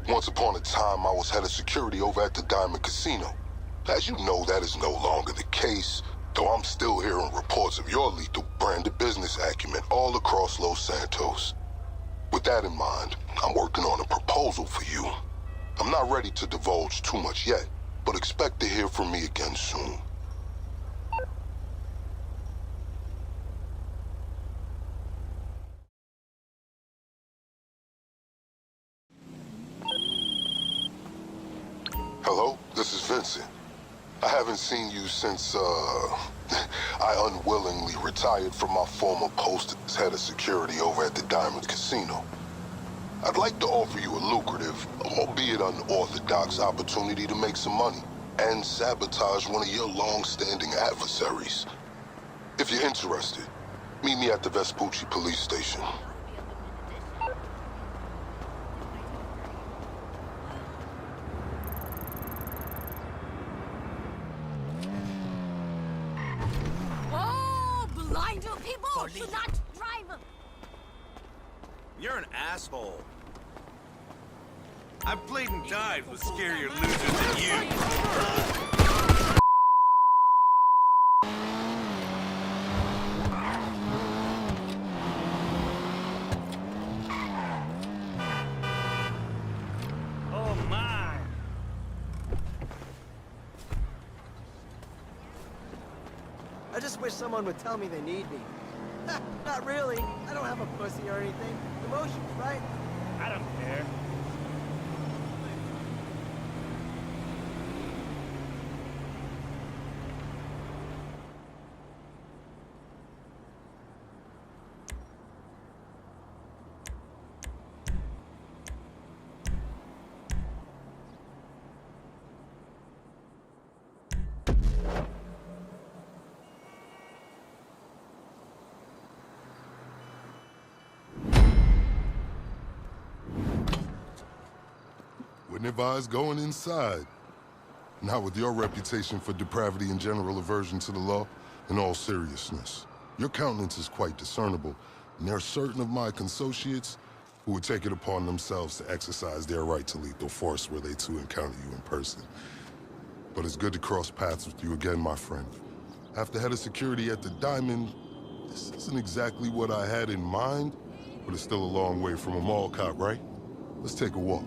Once upon a time, I was head of security over at the Diamond Casino. As you know, that is no longer the case, though I'm still hearing reports of your lethal branded business acumen all across Los Santos. With that in mind, I'm working on a proposal for you. I'm not ready to divulge too much yet, but expect to hear from me again soon. Hello, this is Vincent. I haven't seen you since, I unwillingly retired from my former post as head of security over at the Diamond Casino. I'd like to offer you a lucrative, albeit unorthodox opportunity to make some money and sabotage one of your long-standing adversaries. If you're interested, meet me at the Vespucci police station. People should not drive. You're an asshole. I've played and died with scarier losers than you. Oh my. I just wish someone would tell me they need me. Not really. I don't have a pussy or anything. Emotions, right? I don't care. Wouldn't advise going inside. Not with your reputation for depravity and general aversion to the law. In all seriousness, your countenance is quite discernible, and there are certain of my consociates who would take it upon themselves to exercise their right to lethal force were they to encounter you in person. But it's good to cross paths with you again, my friend. After head of security at the Diamond, this isn't exactly what I had in mind, but it's still a long way from a mall cop, right? Let's take a walk.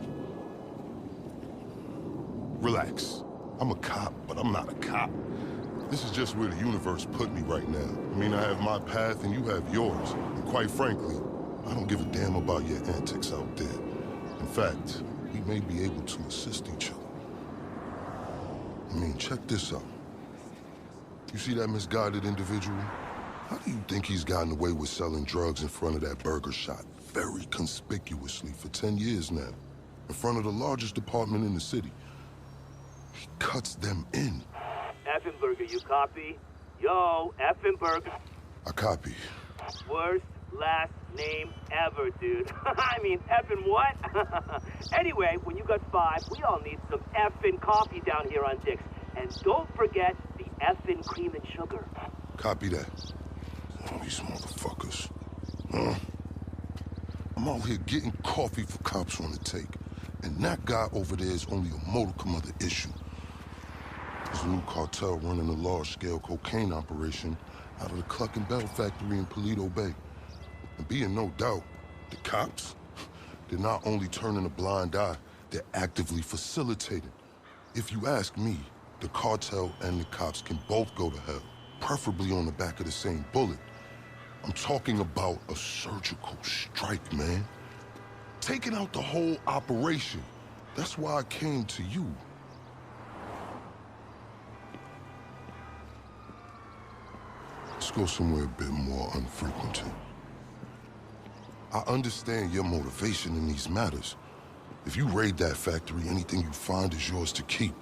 Relax. I'm a cop, but I'm not a cop. This is just where the universe put me right now. I mean, I have my path and you have yours. And quite frankly, I don't give a damn about your antics out there. In fact, we may be able to assist each other. I mean, check this out. You see that misguided individual? How do you think he's gotten away with selling drugs in front of that burger shop very conspicuously for 10 years now? In front of the largest department in the city. He cuts them in. Effenberger, you copy? Yo, Effenberger. I copy. Worst last name ever, dude. I mean, effing what? Anyway, when you got 5, we all need some effing coffee down here on Dick's. And don't forget the effing cream and sugar. Copy that. Oh, these motherfuckers. Huh? I'm out here getting coffee for cops on the take. And that guy over there is only a modicum of the issue. There's a new cartel running a large-scale cocaine operation out of the Cluckin Bell factory in Paleto Bay. And be in no doubt, the cops, they're not only turning a blind eye, they're actively facilitating. If you ask me, the cartel and the cops can both go to hell, preferably on the back of the same bullet. I'm talking about a surgical strike, man. Taking out the whole operation. That's why I came to you. Let's go somewhere a bit more unfrequented. I understand your motivation in these matters. If you raid that factory, anything you find is yours to keep.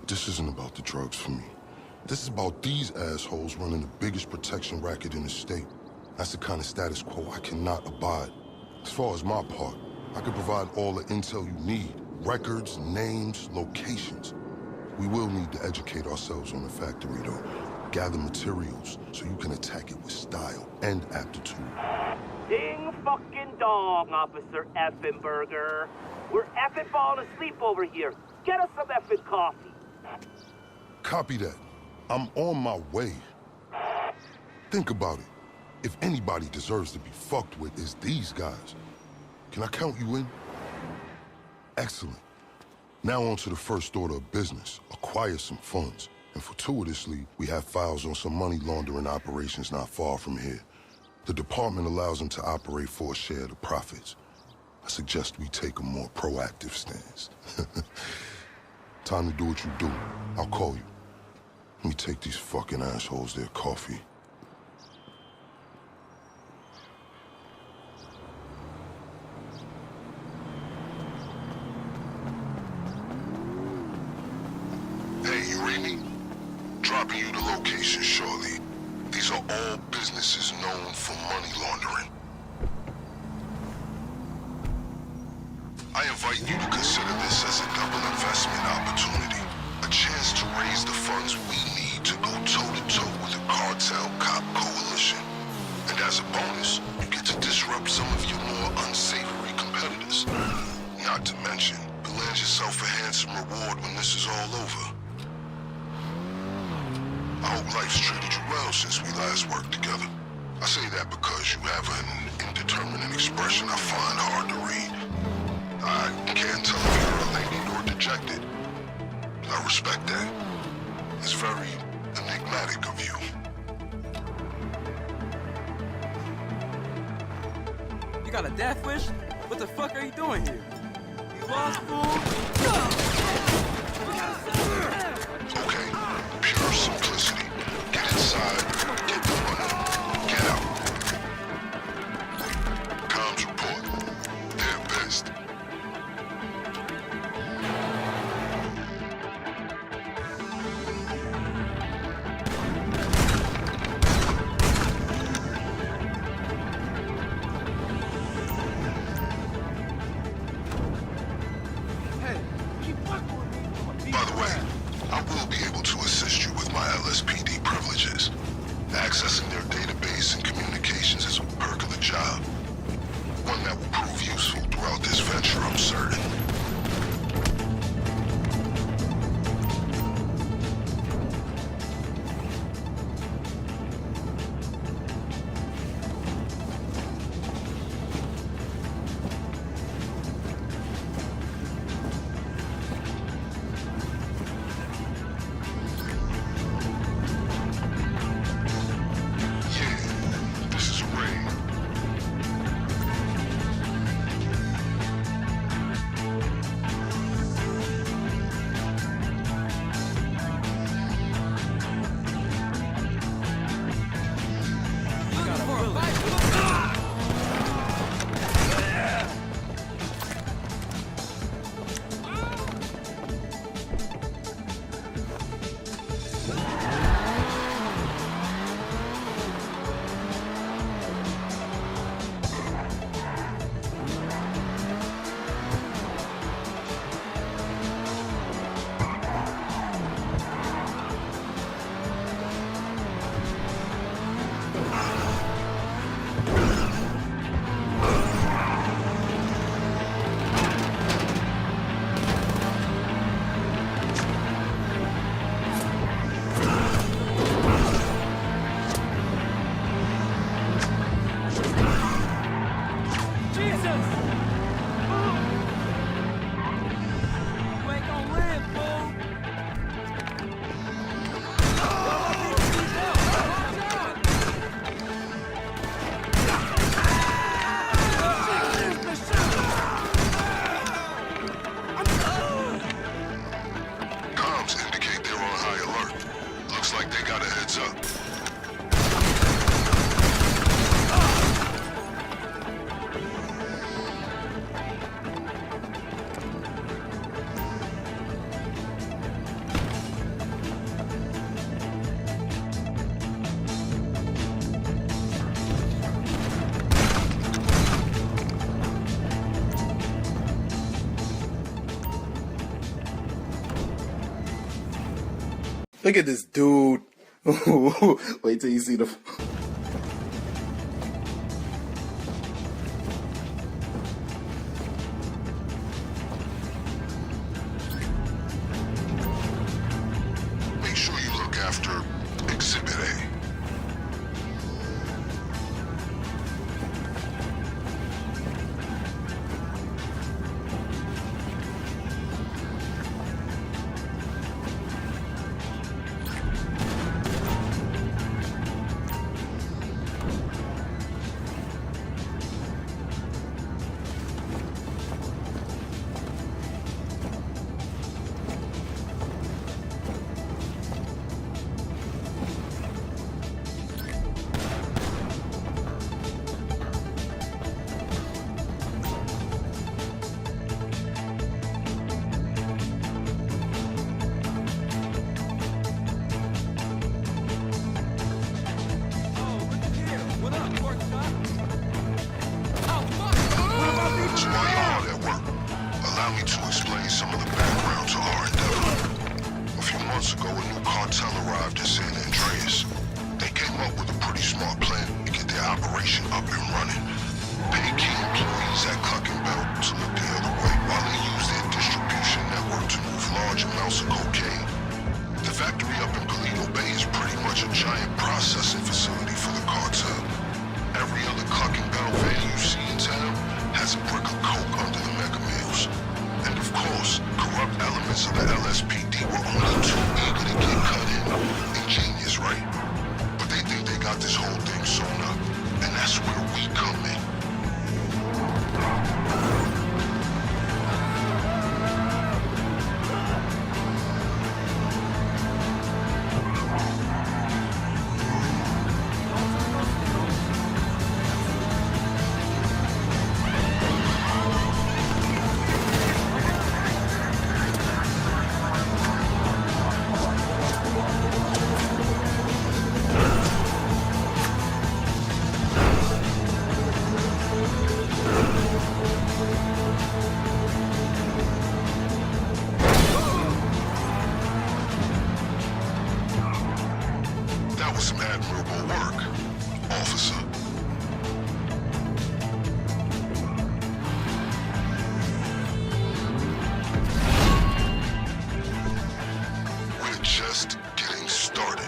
This isn't about the drugs for me. This is about these assholes running the biggest protection racket in the state. That's the kind of status quo I cannot abide. As far as my part, I can provide all the intel you need. Records, names, locations. We will need to educate ourselves on the factory, though. Gather materials so you can attack it with style and aptitude. Ding fucking dong, Officer Effenberger. We're effing falling asleep over here. Get us some effing coffee. Copy that. I'm on my way. Think about it. If anybody deserves to be fucked with, it's these guys. Can I count you in? Excellent. Now on to the first order of business. Acquire some funds. And fortuitously, we have files on some money laundering operations not far from here. The department allows them to operate for a share of the profits. I suggest we take a more proactive stance. Time to do what you do. I'll call you. Let me take these fucking assholes their coffee. Hey, you read me? Dropping you the location shortly. These are all businesses known for money laundering. I invite you to consider this as a double investment opportunity. A chance to raise the funds we need to go toe-to-toe with the cartel cop coalition. And as a bonus, you get to disrupt some of your more unsavory competitors. Not to mention, you'll land yourself a handsome reward when this is all over. I hope life's treated you well since we last worked together. I say that because you have an indeterminate expression I find hard to read. I can't tell if you're elated or dejected. I respect that. It's very enigmatic of you. You got a death wish? What the fuck are you doing here? You lost, fool? Okay, pure simplicity. Get inside, get the money, get out. Comms report. They're pissed. By the way, I will be able to assist you with my LSPD privileges. Accessing their database and communications is a perk of the job. One that will prove useful throughout this venture, I'm certain. Look at this dude. Wait till you see the... allow me to explain some of the background to our endeavor. A few months ago, a new cartel arrived in San Andreas. They came up with a pretty smart plan to get their operation up and running. Pay key employees at Cluckin to look the other way while they use their distribution network to move large amounts of cocaine. The factory up in Palito Bay is pretty much a giant processing facility for the cartel. Every other Cluckin van you see in town has a brick of coke under the mega mills. And of course, corrupt elements of the LSPD were only too eager to get cut in. Ingenious, right? But they think they got this whole thing sewn up, and that's where we come in. That was some admirable work, officer. We're just getting started.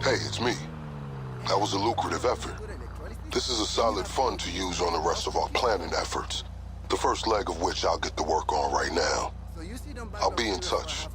Hey, it's me. That was a lucrative effort. This is a solid fund to use on the rest of our planning efforts. The first leg of which I'll get to work on right now. I'll be in touch.